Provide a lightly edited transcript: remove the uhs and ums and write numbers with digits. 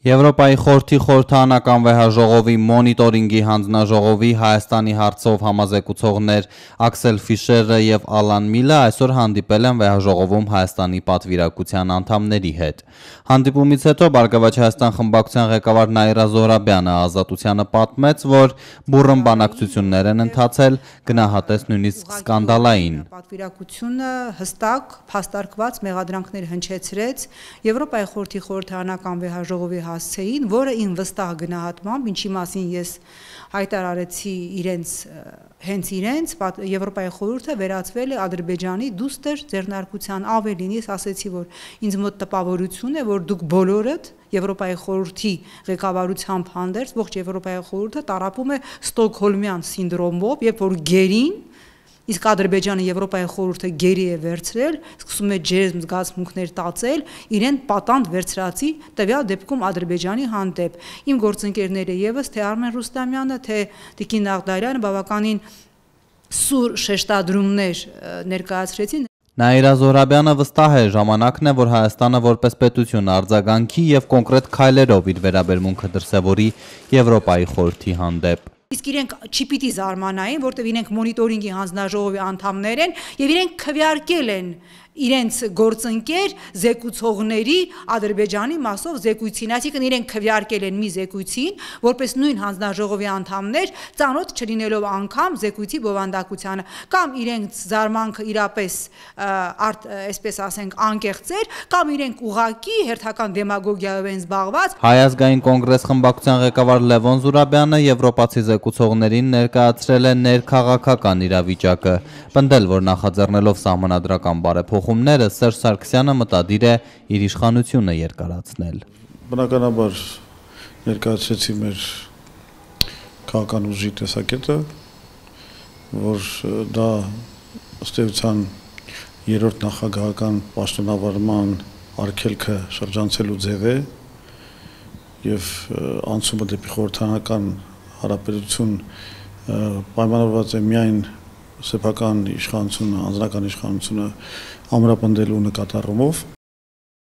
Եվրոպայի խորհրդի խորհրդարանական վեհաժողովի մոնիտորինգի հանձնաժողովի Հայաստանի հարցով համազեկուցողներ Աքսել Ֆիշերը և Ալան Միլը այսօր հանդիպել են վեհաժողովում Հայաստանի պատվիրակության անդամների հետ։ Հանդիպումից հետո Բարգավաճ Հայաստան խմբակցության ղեկավար Նաիրա Զոհրաբյանը Ազատությանը պատմեց, որ բուռն բանակցություններ են ընթացել, գնահատեց նույնիսկ սկանդալային։ Պատվիրակությունը հստակ փաստարկված մեղադրանքներ հնչեցրեց Եվրոպայի խորհրդի խորհրդարանական վեհաժողովի հասցեին, որը ին վստահ գնահատմամբ, ինչի մասին ես հայտարարեցի հենց իրենց, Եվրոպայի խորհուրդը վերածվել է Ադրբեջանի դուստր ձեռնարկության ավելին, ես ասեցի, որ ինձ մոտ տպավորություն է, որ դուք բոլորդ Եվրոպայի խորհրդի ղեկավարությամբ հանդերձ ողջ Եվրոպայի խորհուրդը տառապում է Ստոկհոլմյան սինդրոմով, երբ որ գերին իսկ Ադրբեջանը Եվրոպայի խորհուրդը գերի է վերցրել, սկսում է ջերմ զգացմունքներ տածել իրեն պատանդ վերցրածի տվյալ դեպքում Ադրբեջանի հանդեպ։ Իմ գործընկերները եւս թե Արմեն Ռուստամյանը, թե Տիկին Նաղդարյանը բավականին սուր շեշտադրումներ ներկայացրեցին։ Նաիրա Զոհրաբյանը վստահ է, ժամանակն է, որ Հայաստանը որպես պետություն արձագանքի եւ կոնկրետ քայլերով իր վերաբերմունքը դրսեւորի Եվրոպայի խորհրդի հանդեպ։ Իսկ իրենք չպիտի զարմանային, որտեղ իրենք մոնիտորինգի հանձնաժողովի անդամներ են եւ իրենք քվեարկել են իրենց գործընկեր զեկուցողների Ադրբեջանի մասով զեկույցին, այսինքն իրենք քվեարկել են մի զեկույցին, որպես նույն հանձնաժողովի անդամներ, ծանոթ չլինելով անգամ զեկույցի բովանդակությանը, կամ իրենց զարմանքը իրապես այսպես ասենք անկեղծ էր, կամ իրենք ուղղակի հերթական դեմագոգիայով են զբաղված։ Հայ ազգային կոնգրես խմբակցության ղեկավար Լևոն Զուրաբյանը եվրոպացի զեկուցողներին ներկայացրել է ներքաղաքական իրավիճակը, պնդել, որ նախաձեռնելով սահմանադրական բարեփոխումները Սերժ Սարգսյանը մտադիր է իր իշխանությունը երկարացնել։ Բնականաբար ներկայացրեցի մեր քաղաքական ուժի տեսակետը, որ դա ըստ էության երրորդ նախագահական պաշտոնավարման արգելքը շրջանցելու ձև է եւ անցումը դեպի խորհրդարանական հարաբերություն պայմանավորված է միայն սեփական իշխանությունը, անձնական իշխանությունը ամրապնդելու նկատառումով։